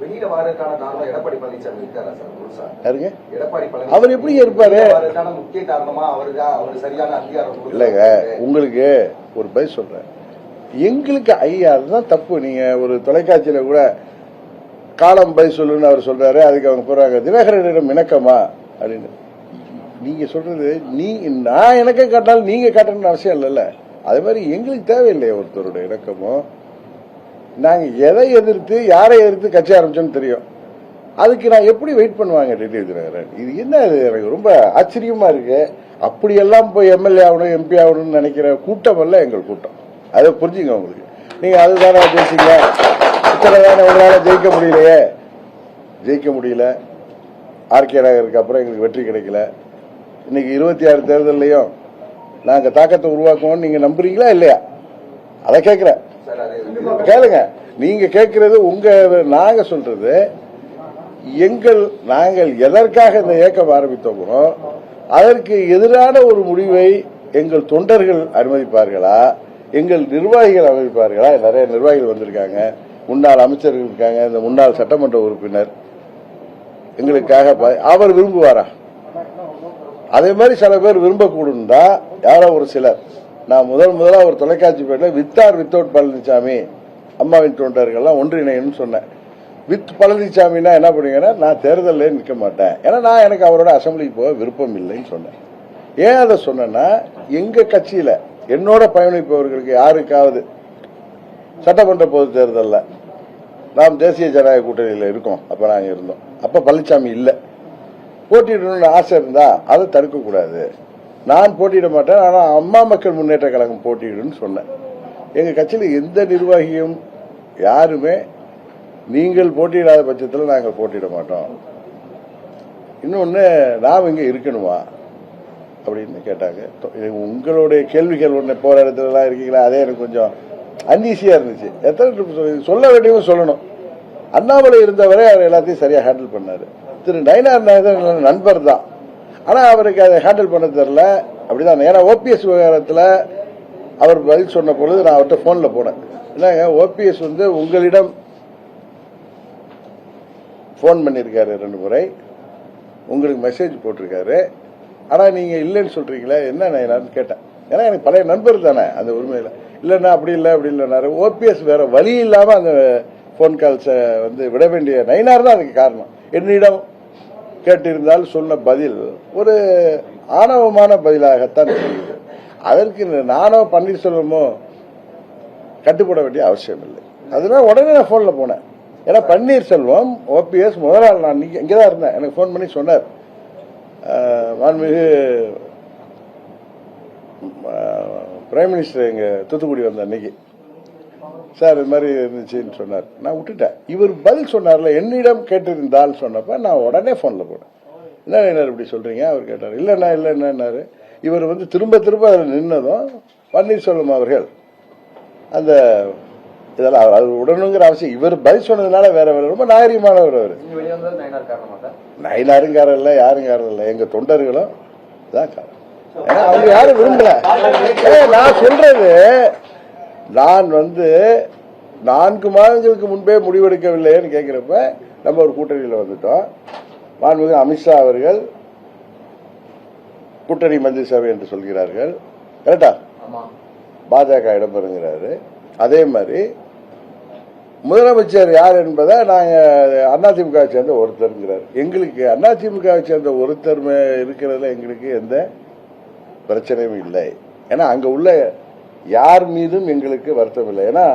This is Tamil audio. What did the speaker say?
வெளியில வரதுக்கான காரணம் எடப்பாடி பழனிசாமி இருக்காரா சார் முழுசா? யாருங்க எடப்பாடி பழனிசாமி அவர் எப்படி இருப்பாரு? அதற்கான முக்கிய காரணமா அவரு சரியான அதிகாரம் இல்லைங்க. உங்களுக்கு ஒரு பதில் சொல்றேன். எங்களுக்கு ஐயா அதுதான் தப்பு. நீங்க ஒரு தொலைக்காட்சியில கூட காலம் பதில் சொல்லுன்னு அவர் சொல்றாரு, அதுக்கு அவங்க போறாங்க தினகரனிடம் இணக்கமா அப்படின்னு. நீங்க சொல்றது நான் எனக்கே காட்டினாலும் நீங்க காட்டணும்னு அவசியம் இல்லைல்ல. அதே மாதிரி எங்களுக்கு தேவையில்லையே ஒருத்தருடைய இணக்கமோ. நாங்க எதை எதிர்த்து யாரை எதிர்த்து கட்சி ஆரம்பிச்சோன்னு தெரியும். அதுக்கு நான் எப்படி வெயிட் பண்ணுவாங்க டிடிவி தினகரன்? இது என்ன? எனக்கு ரொம்ப ஆச்சரியமா இருக்கு. அப்படியெல்லாம் போய் எம்எல்ஏ ஆகணும் எம்பி ஆகணும்னு நினைக்கிற கூட்டம் அல்ல எங்கள் கூட்டம். அதை புரிஞ்சுங்க. உங்களுக்கு நீங்க அதுதானே ஜெயிச்சிங்க, இத்தனை தானே உங்களால ஜெயிக்க முடியலையே. ஜெயிக்க முடியல. ஆர்கே நகருக்கு அப்புறம் எங்களுக்கு வெற்றி கிடைக்கல. இன்னைக்கு 26 தேர்தலையும் நாங்க தாக்கத்தை உருவாக்குவோம் நீங்க நம்புறீங்களா இல்லையா? அதை கேட்கிறேன். கேளுங்க. நீங்க கேட்கறது உங்க, நாங்க சொல்றது நாங்கள் எதற்காக இந்த இயக்கம் ஆரம்பித்தோமோ அதற்கு எதிரான ஒரு முடிவை எங்கள் தொண்டர்கள் அனுமதிப்பார்களா, எங்கள் நிர்வாகிகள் அனுமதிப்பார்களா? நிறைய நிர்வாகிகள் வந்திருக்காங்க, முன்னாள் அமைச்சர்கள் இருக்காங்க, இந்த முன்னாள் சட்டமன்ற உறுப்பினர் எங்களுக்காக அவர் விரும்புவாரா? அதே மாதிரி சில பேர் விரும்பக்கூடும் தான். யாரோ ஒரு சிலர். நான் முதலா ஒரு தொலைக்காட்சி பேர்ல வித் ஆர் வித்தவுட் பழனிசாமி அம்மாவின் தொண்டர்கள்லாம் ஒன்றிணைன்னு சொன்னேன். வித் பழனிசாமின்னா என்ன பண்ணுவீங்கன்னா, நான் தேர்தலில் நிற்க மாட்டேன், ஏன்னா எனக்கு அவரோட அசம்பிளிக்கு போக விருப்பம் இல்லைன்னு சொன்னேன். ஏன் அதை சொன்னேன்னா, எங்க கட்சியில என்னோட பயணிப்பவர்களுக்கு யாருக்காவது சட்டமன்ற பொது தேர்தலில் நாம் தேசிய ஜனநாயக கூட்டணியில் இருக்கோம், அப்ப நாங்க இருந்தோம், அப்ப பழனிசாமி இல்லை, போட்டியிடணும்னு ஆசை இருந்தா அதை தடுக்கக்கூடாது. நான் போட்டியிட மாட்டேன், ஆனா அம்மா மக்கள் முன்னேற்ற கழகம் போட்டியிடுன்னு சொன்னேன். எங்க கட்சியில் எந்த நிர்வாகியும் யாருமே நீங்கள் போட்டியிடாத பட்சத்தில் நாங்கள் போட்டியிட மாட்டோம், இன்னொன்னு நாம் இங்க இருக்கணுமா அப்படின்னு கேட்டாங்க. உங்களுடைய கேள்விகள் ஒன்று போற இடத்துல இருக்கீங்களா, அதே எனக்கு கொஞ்சம் அன்ஈஸியா இருந்துச்சு. எத்தனை சொல்ல வேண்டியவங்க சொல்லணும். அண்ணாமலை இருந்தவரை அவர் எல்லாத்தையும் சரியா ஹேண்டில் பண்ணாரு. திரு நயினார் நாகேந்திரன் நண்பர் தான், ஆனா அவருக்கு அதை ஹேண்டில் பண்ண தெரியல. அப்படிதான். ஏன்னா ஓபிஎஸ் விவகாரத்தில் அவர் பதில் சொன்ன பொழுது நான் அவர்கிட்ட போன்ல போனேன். என்னங்க, ஓபிஎஸ் உங்களிடம் போன் பண்ணிருக்காரு 2 முறை, உங்களுக்கு மெசேஜ் போட்டிருக்காரு, ஆனா நீங்க இல்லைன்னு சொல்றீங்களே, என்ன நயினார்னு கேட்டேன். ஏன்னா எனக்கு பழைய நண்பர் தானே அந்த உரிமையில. இல்லைன்னா அப்படி இல்லை அப்படி இல்லைனாரு. ஓபிஎஸ் வேற வழி இல்லாம அந்த போன் கால்ஸை விட வேண்டிய நயினார் தான் அதுக்கு காரணம். என்னிடம் கேட்டிருந்தால் சொன்ன பதில் ஒரு ஆணவமான பதிலாகத்தான் தெரியுது. அதற்கு நானோ பன்னீர்செல்வமோ கட்டுப்பட வேண்டிய அவசியம் இல்லை. அதனால உடனே நான் போன்ல போனேன். ஏன்னா பன்னீர்செல்வம் ஓபிஎஸ் முதல் நாள் நான் இங்கதான் இருந்தேன், எனக்கு போன் பண்ணி சொன்னார், மாண்புமிகு பிரைம் மினிஸ்டர் எங்க தூத்துக்குடி வந்த அன்னைக்கு, சார் இது மாதிரி இருந்துச்சுன்னு சொன்னார். நான் விட்டுட்டேன். இவர் பதில் சொன்னார்ல, என்னிடம் கேட்டிருந்தால் சொன்னப்ப நான் உடனே போன்ல போனேன். என்ன இப்படி சொல்றீங்க? அவர் கேட்டார். இல்லைண்ணா இல்லைன்னாரு. இவர் திரும்ப திரும்ப அதில் நின்னதும் பன்னீர்செல்வம் அவர்கள் அந்த இதெல்லாம் அது உடனுங்கிற அவசியம். இவர் பதில் சொன்னதுனால வேற வேற ரொம்ப நாகரிகமானவர். அவர் நயினாருங்காரம் இல்லை, யாருங்காரம் இல்லை, எங்க தொண்டர்களும் தான் காரணம். ஏன்னா அவங்க யாரும் விரும்பல. நான் சொல்றது, நான் 4 மாதங்களுக்கு முன்பே முடிவெடுக்கவில்லைன்னு கேட்கிறப்ப நம்ம ஒரு கூட்டணியில் வந்துட்டோம். மாண்புமிகு அமித்ஷா அவர்கள் கூட்டணி மந்திரி சபை என்று சொல்கிறார்கள், கரெக்டா? பாஜக இடம்பெறுங்கிறாரு. அதே மாதிரி முதலமைச்சர் யார் என்பதை நாங்க அதிமுகவை சேர்ந்த ஒருத்தருங்கிறார். எங்களுக்கு அதிமுகவை சேர்ந்த ஒருத்தர் இருக்கிறதுல எங்களுக்கு எந்த பிரச்சனையும் இல்லை. ஏன்னா அங்க உள்ள யார் மீதும் எங்களுக்கு வருத்தம் இல்லை. ஏன்னா